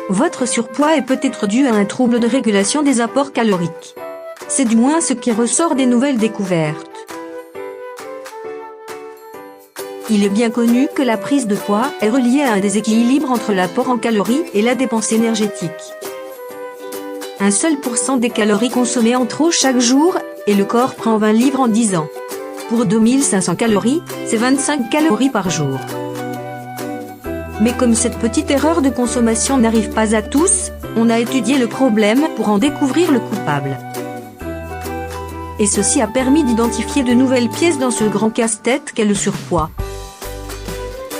Votre surpoids est peut-être dû à un trouble de régulation des apports caloriques. C'est du moins ce qui ressort des nouvelles découvertes. Il est bien connu que la prise de poids est reliée à un déséquilibre entre l'apport en calories et la dépense énergétique. Un seul % des calories consommées en trop chaque jour, et le corps prend 20 livres en 10 ans. Pour 2500 calories, c'est 25 calories par jour. Mais comme cette petite erreur de consommation n'arrive pas à tous, on a étudié le problème pour en découvrir le coupable. Et ceci a permis d'identifier de nouvelles pièces dans ce grand casse-tête qu'est le surpoids.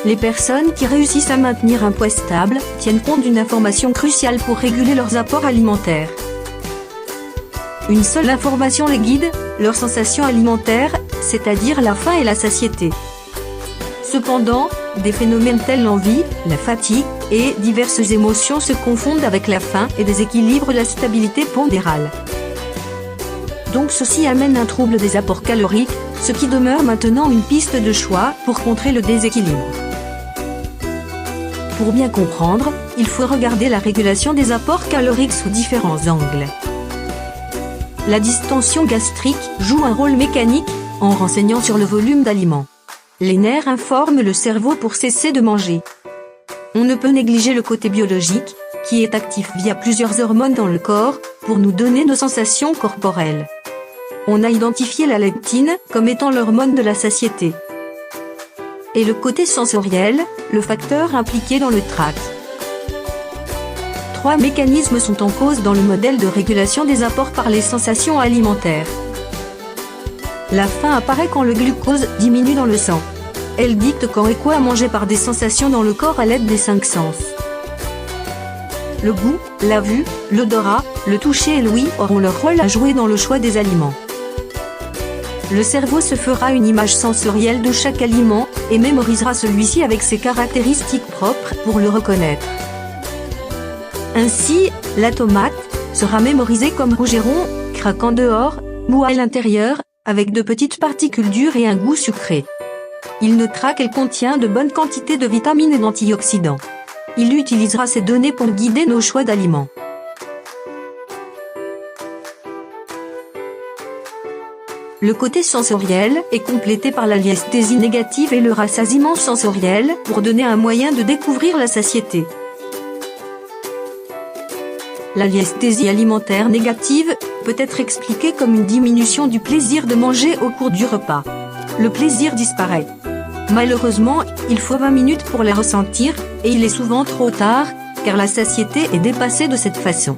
Les personnes qui réussissent à maintenir un poids stable tiennent compte d'une information cruciale pour réguler leurs apports alimentaires. Une seule information les guide, leur sensation alimentaire, c'est-à-dire la faim et la satiété. Cependant, des phénomènes tels l'envie, la fatigue et diverses émotions se confondent avec la faim et déséquilibrent la stabilité pondérale. Donc ceci amène un trouble des apports caloriques, ce qui demeure maintenant une piste de choix pour contrer le déséquilibre. Pour bien comprendre, il faut regarder la régulation des apports caloriques sous différents angles. La distension gastrique joue un rôle mécanique en renseignant sur le volume d'aliments. Les nerfs informent le cerveau pour cesser de manger. On ne peut négliger le côté biologique, qui est actif via plusieurs hormones dans le corps, pour nous donner nos sensations corporelles. On a identifié la leptine comme étant l'hormone de la satiété. Et le côté sensoriel, le facteur impliqué dans le tract. 3 mécanismes sont en cause dans le modèle de régulation des apports par les sensations alimentaires. La faim apparaît quand le glucose diminue dans le sang. Elle dicte quand et quoi manger par des sensations dans le corps à l'aide des 5 sens. Le goût, la vue, l'odorat, le toucher et l'ouïe auront leur rôle à jouer dans le choix des aliments. Le cerveau se fera une image sensorielle de chaque aliment et mémorisera celui-ci avec ses caractéristiques propres pour le reconnaître. Ainsi, la tomate sera mémorisée comme rouge et rond, craquant dehors, mou à l'intérieur, avec de petites particules dures et un goût sucré. Il notera qu'elle contient de bonnes quantités de vitamines et d'antioxydants. Il utilisera ces données pour guider nos choix d'aliments. Le côté sensoriel est complété par la liesthésie négative et le rassasiement sensoriel pour donner un moyen de découvrir la satiété. La liesthésie alimentaire négative peut être expliquée comme une diminution du plaisir de manger au cours du repas. Le plaisir disparaît. Malheureusement, il faut 20 minutes pour la ressentir, et il est souvent trop tard, car la satiété est dépassée de cette façon.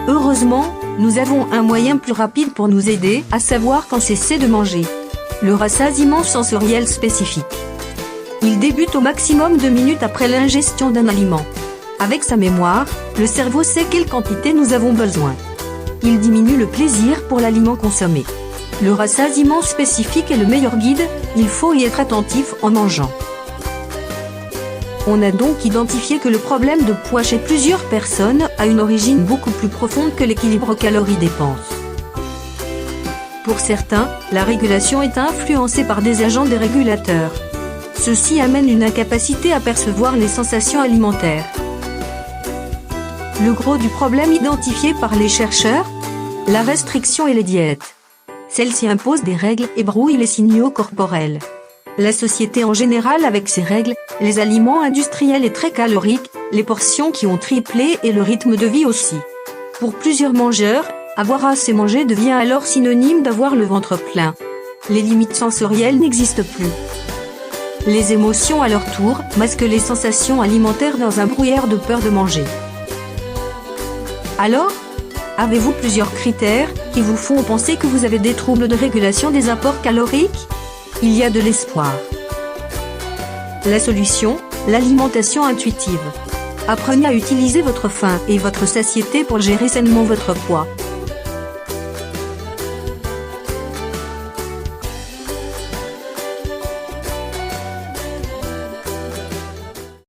Heureusement, nous avons un moyen plus rapide pour nous aider à savoir quand cesser de manger. Le rassasiement sensoriel spécifique. Il débute au maximum 2 minutes après l'ingestion d'un aliment. Avec sa mémoire, le cerveau sait quelle quantité nous avons besoin. Il diminue le plaisir pour l'aliment consommé. Le rassasiement spécifique est le meilleur guide, il faut y être attentif en mangeant. On a donc identifié que le problème de poids chez plusieurs personnes a une origine beaucoup plus profonde que l'équilibre calories-dépenses. Pour certains, la régulation est influencée par des agents dérégulateurs. Ceci amène une incapacité à percevoir les sensations alimentaires. Le gros du problème identifié par les chercheurs, la restriction et les diètes. Celles-ci imposent des règles et brouillent les signaux corporels. La société en général avec ses règles, les aliments industriels et très caloriques, les portions qui ont triplé et le rythme de vie aussi. Pour plusieurs mangeurs, avoir assez mangé devient alors synonyme d'avoir le ventre plein. Les limites sensorielles n'existent plus. Les émotions à leur tour masquent les sensations alimentaires dans un brouillard de peur de manger. Alors, avez-vous plusieurs critères qui vous font penser que vous avez des troubles de régulation des apports caloriques? Il y a de l'espoir. La solution, l'alimentation intuitive. Apprenez à utiliser votre faim et votre satiété pour gérer sainement votre poids.